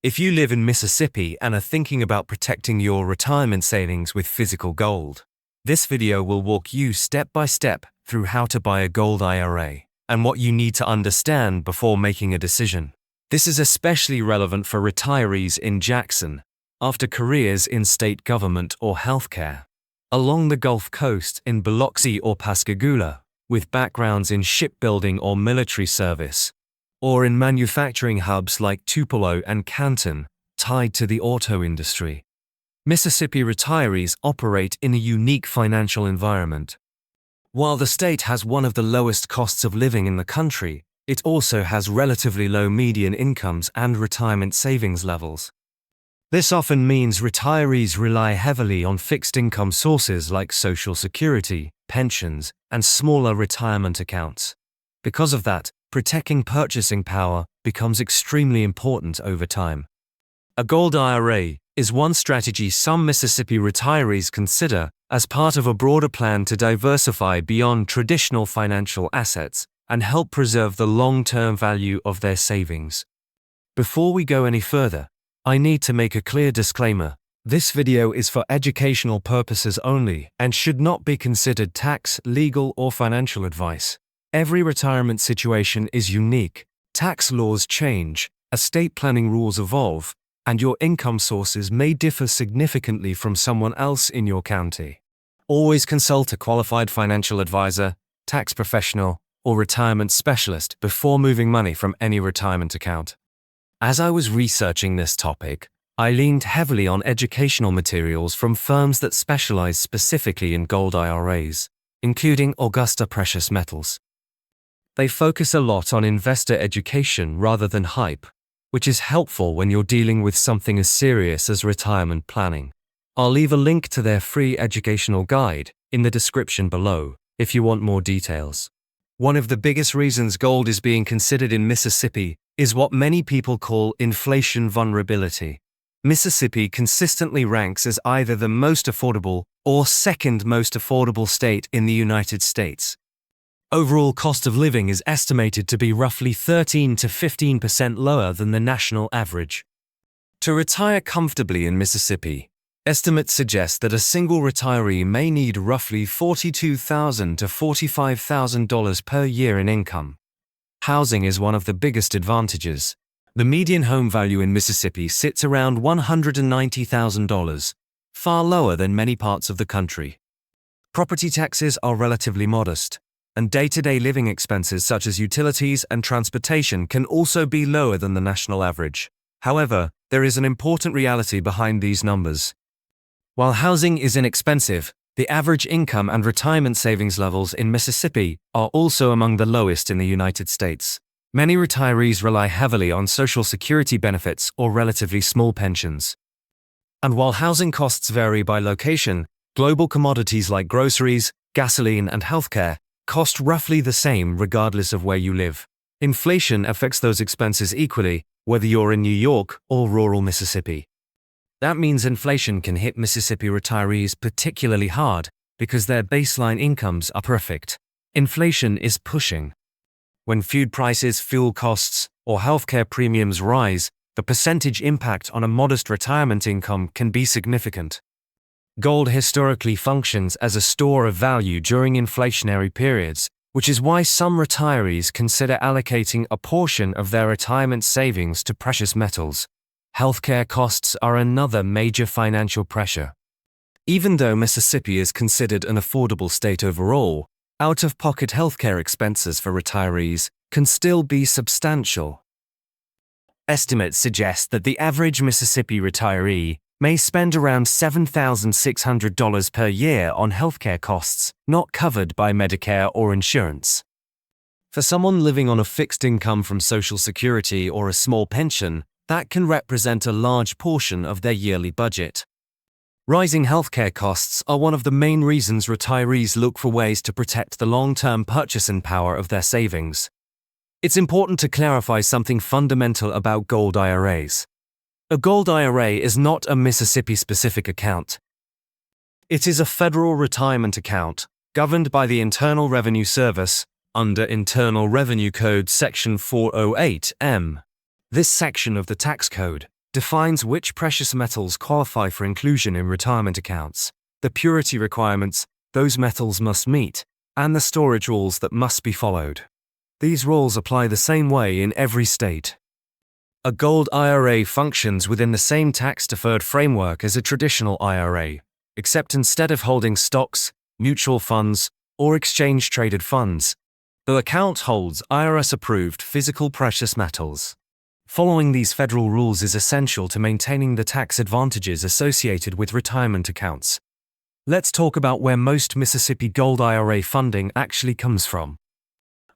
If you live in Mississippi and are thinking about protecting your retirement savings with physical gold, this video will walk you step by step through how to buy a gold IRA and what you need to understand before making a decision. This is especially relevant for retirees in Jackson, after careers in state government or healthcare, along the Gulf Coast in Biloxi or Pascagoula, with backgrounds in shipbuilding or military service, or in manufacturing hubs like Tupelo and Canton, tied to the auto industry. Mississippi retirees operate in a unique financial environment. While the state has one of the lowest costs of living in the country, it also has relatively low median incomes and retirement savings levels. This often means retirees rely heavily on fixed income sources like Social Security, pensions, and smaller retirement accounts. Because of that, protecting purchasing power becomes extremely important over time. A gold IRA is one strategy some Mississippi retirees consider as part of a broader plan to diversify beyond traditional financial assets and help preserve the long-term value of their savings. Before we go any further, I need to make a clear disclaimer. This video is for educational purposes only and should not be considered tax, legal, or financial advice. Every retirement situation is unique. Tax laws change, estate planning rules evolve, and your income sources may differ significantly from someone else in your county. Always consult a qualified financial advisor, tax professional, or retirement specialist before moving money from any retirement account. As I was researching this topic, I leaned heavily on educational materials from firms that specialize specifically in gold IRAs, including Augusta Precious Metals. They focus a lot on investor education rather than hype, which is helpful when you're dealing with something as serious as retirement planning. I'll leave a link to their free educational guide in the description below if you want more details. One of the biggest reasons gold is being considered in Mississippi is what many people call inflation vulnerability. Mississippi consistently ranks as either the most affordable or second most affordable state in the United States. Overall cost of living is estimated to be roughly 13 to 15% lower than the national average. To retire comfortably in Mississippi, estimates suggest that a single retiree may need roughly $42,000 to $45,000 per year in income. Housing is one of the biggest advantages. The median home value in Mississippi sits around $190,000, far lower than many parts of the country. Property taxes are relatively modest, and day-to-day living expenses such as utilities and transportation can also be lower than the national average. However, there is an important reality behind these numbers. While housing is inexpensive, the average income and retirement savings levels in Mississippi are also among the lowest in the United States. Many retirees rely heavily on Social Security benefits or relatively small pensions. And while housing costs vary by location, global commodities like groceries, gasoline, and healthcare cost roughly the same regardless of where you live. Inflation affects those expenses equally, whether you're in New York or rural Mississippi. That means inflation can hit Mississippi retirees particularly hard because their baseline incomes are perfect. Inflation is pushing. When food prices, fuel costs, or healthcare premiums rise, the percentage impact on a modest retirement income can be significant. Gold historically functions as a store of value during inflationary periods, which is why some retirees consider allocating a portion of their retirement savings to precious metals. Healthcare costs are another major financial pressure. Even though Mississippi is considered an affordable state overall, out-of-pocket healthcare expenses for retirees can still be substantial. Estimates suggest that the average Mississippi retiree may spend around $7,600 per year on healthcare costs not covered by Medicare or insurance. For someone living on a fixed income from Social Security or a small pension, that can represent a large portion of their yearly budget. Rising healthcare costs are one of the main reasons retirees look for ways to protect the long-term purchasing power of their savings. It's important to clarify something fundamental about gold IRAs. A gold IRA is not a Mississippi-specific account. It is a federal retirement account, governed by the Internal Revenue Service, under Internal Revenue Code Section 408M. This section of the tax code defines which precious metals qualify for inclusion in retirement accounts, the purity requirements those metals must meet, and the storage rules that must be followed. These rules apply the same way in every state. A gold IRA functions within the same tax-deferred framework as a traditional IRA, except instead of holding stocks, mutual funds, or exchange-traded funds, the account holds IRS-approved physical precious metals. Following these federal rules is essential to maintaining the tax advantages associated with retirement accounts. Let's talk about where most Mississippi Gold IRA funding actually comes from.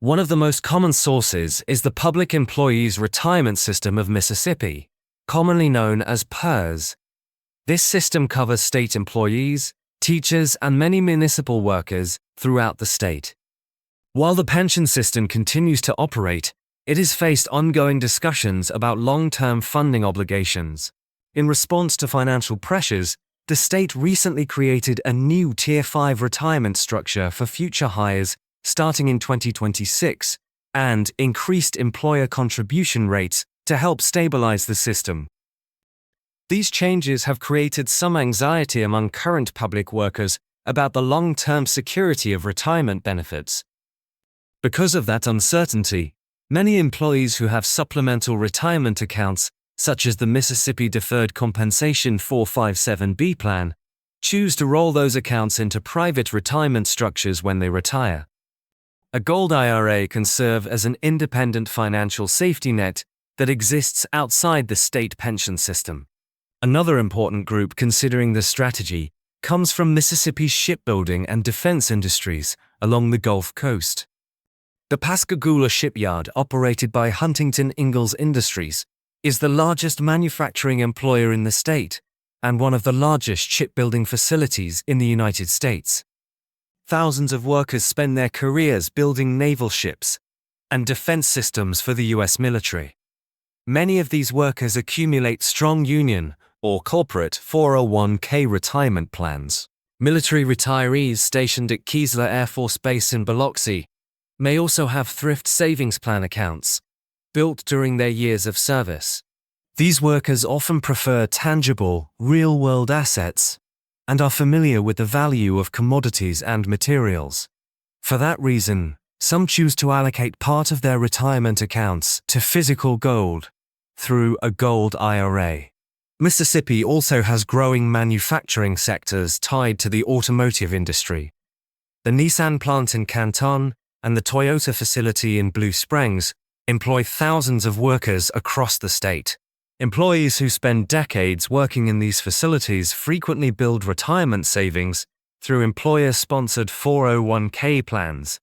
One of the most common sources is the Public Employees Retirement System of Mississippi, commonly known as PERS. This system covers state employees, teachers, and many municipal workers throughout the state. While the pension system continues to operate, it has faced ongoing discussions about long-term funding obligations. In response to financial pressures, the state recently created a new Tier 5 retirement structure for future hires starting in 2026 and increased employer contribution rates to help stabilize the system. These changes have created some anxiety among current public workers about the long-term security of retirement benefits. Because of that uncertainty, many employees who have supplemental retirement accounts, such as the Mississippi Deferred Compensation 457B plan, choose to roll those accounts into private retirement structures when they retire. A gold IRA can serve as an independent financial safety net that exists outside the state pension system. Another important group considering this strategy comes from Mississippi's shipbuilding and defense industries along the Gulf Coast. The Pascagoula shipyard, operated by Huntington Ingalls Industries, is the largest manufacturing employer in the state and one of the largest shipbuilding facilities in the United States. Thousands of workers spend their careers building naval ships and defense systems for the U.S. military. Many of these workers accumulate strong union or corporate 401k retirement plans. Military retirees stationed at Keesler Air Force Base in Biloxi may also have thrift savings plan accounts built during their years of service. These workers often prefer tangible, real-world assets and are familiar with the value of commodities and materials. For that reason, some choose to allocate part of their retirement accounts to physical gold through a gold IRA. Mississippi also has growing manufacturing sectors tied to the automotive industry. The Nissan plant in Canton and the Toyota facility in Blue Springs employ thousands of workers across the state. Employees who spend decades working in these facilities frequently build retirement savings through employer-sponsored 401k plans.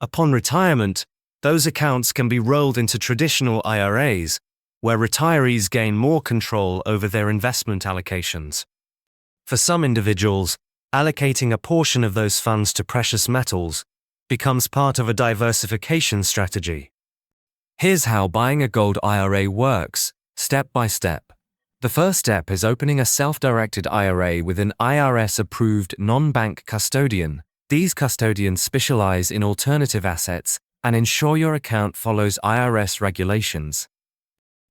Upon retirement, those accounts can be rolled into traditional IRAs, where retirees gain more control over their investment allocations. For some individuals, allocating a portion of those funds to precious metals becomes part of a diversification strategy. Here's how buying a gold IRA works, step by step. The first step is opening a self-directed IRA with an IRS-approved non-bank custodian. These custodians specialize in alternative assets and ensure your account follows IRS regulations.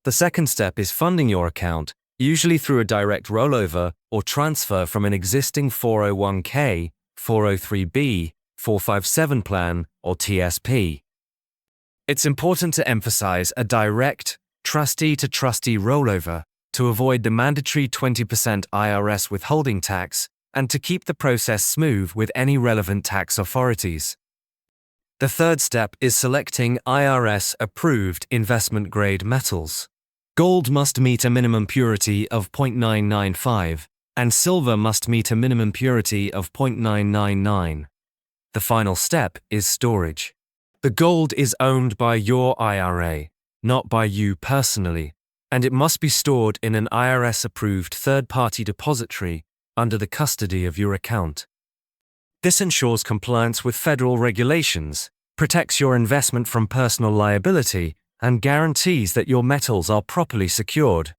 The second step is funding your account, usually through a direct rollover or transfer from an existing 401k, 403b, 457 plan, or TSP. It's important to emphasize a direct, trustee-to-trustee rollover to avoid the mandatory 20% IRS withholding tax and to keep the process smooth with any relevant tax authorities. The third step is selecting IRS-approved investment-grade metals. Gold must meet a minimum purity of 0.995, and silver must meet a minimum purity of 0.999. The final step is storage. The gold is owned by your IRA, not by you personally, and it must be stored in an IRS-approved third-party depository under the custody of your account. This ensures compliance with federal regulations, protects your investment from personal liability, and guarantees that your metals are properly secured.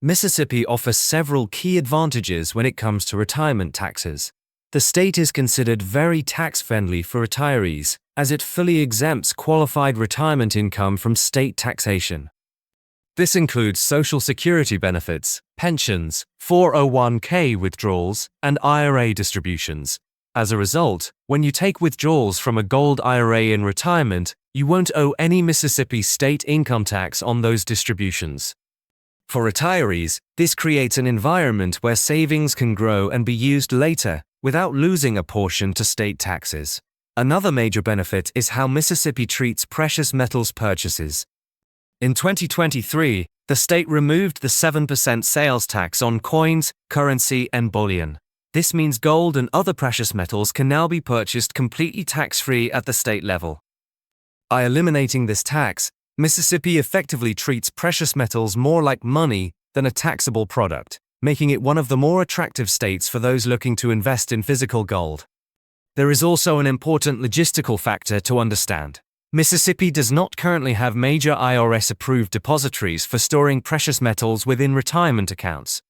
Mississippi offers several key advantages when it comes to retirement taxes. The state is considered very tax-friendly for retirees, as it fully exempts qualified retirement income from state taxation. This includes Social Security benefits, pensions, 401k withdrawals, and IRA distributions. As a result, when you take withdrawals from a gold IRA in retirement, you won't owe any Mississippi state income tax on those distributions. For retirees, this creates an environment where savings can grow and be used later without losing a portion to state taxes. Another major benefit is how Mississippi treats precious metals purchases. In 2023, the state removed the 7% sales tax on coins, currency, and bullion. This means gold and other precious metals can now be purchased completely tax-free at the state level. By eliminating this tax, Mississippi effectively treats precious metals more like money than a taxable product, making it one of the more attractive states for those looking to invest in physical gold. There is also an important logistical factor to understand. Mississippi does not currently have major IRS-approved depositories for storing precious metals within retirement accounts.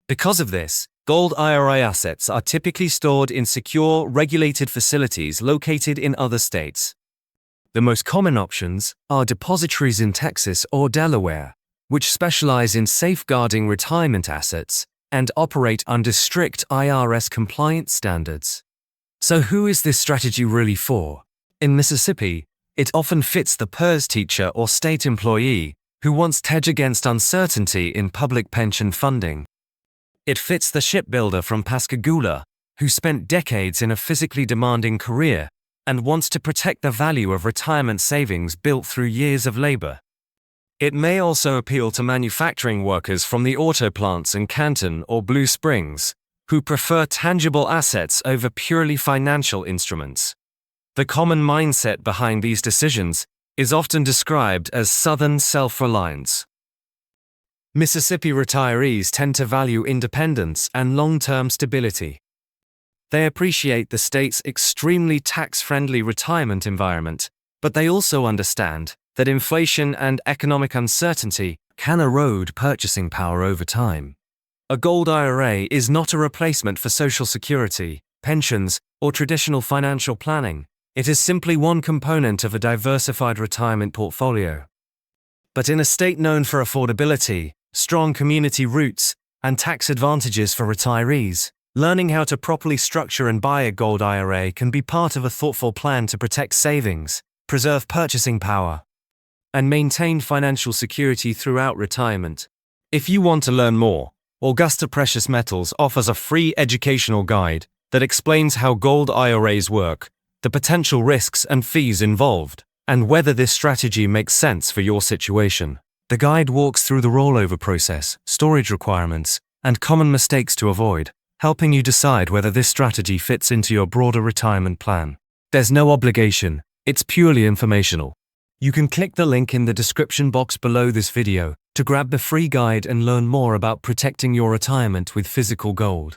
Because of this, gold IRA assets are typically stored in secure, regulated facilities located in other states. The most common options are depositories in Texas or Delaware, which specialize in safeguarding retirement assets and operate under strict IRS compliance standards. So who is this strategy really for? In Mississippi, it often fits the PERS teacher or state employee who wants to hedge against uncertainty in public pension funding. It fits the shipbuilder from Pascagoula who spent decades in a physically demanding career and wants to protect the value of retirement savings built through years of labor. It may also appeal to manufacturing workers from the auto plants in Canton or Blue Springs, who prefer tangible assets over purely financial instruments. The common mindset behind these decisions is often described as Southern self-reliance. Mississippi retirees tend to value independence and long-term stability. They appreciate the state's extremely tax-friendly retirement environment, but they also understand that inflation and economic uncertainty can erode purchasing power over time. A gold IRA is not a replacement for Social Security, pensions, or traditional financial planning. It is simply one component of a diversified retirement portfolio. But in a state known for affordability, strong community roots, and tax advantages for retirees, learning how to properly structure and buy a gold IRA can be part of a thoughtful plan to protect savings, preserve purchasing power, and maintain financial security throughout retirement. If you want to learn more, Augusta Precious Metals offers a free educational guide that explains how gold IRAs work, the potential risks and fees involved, and whether this strategy makes sense for your situation. The guide walks through the rollover process, storage requirements, and common mistakes to avoid, helping you decide whether this strategy fits into your broader retirement plan. There's no obligation, it's purely informational. You can click the link in the description box below this video to grab the free guide and learn more about protecting your retirement with physical gold.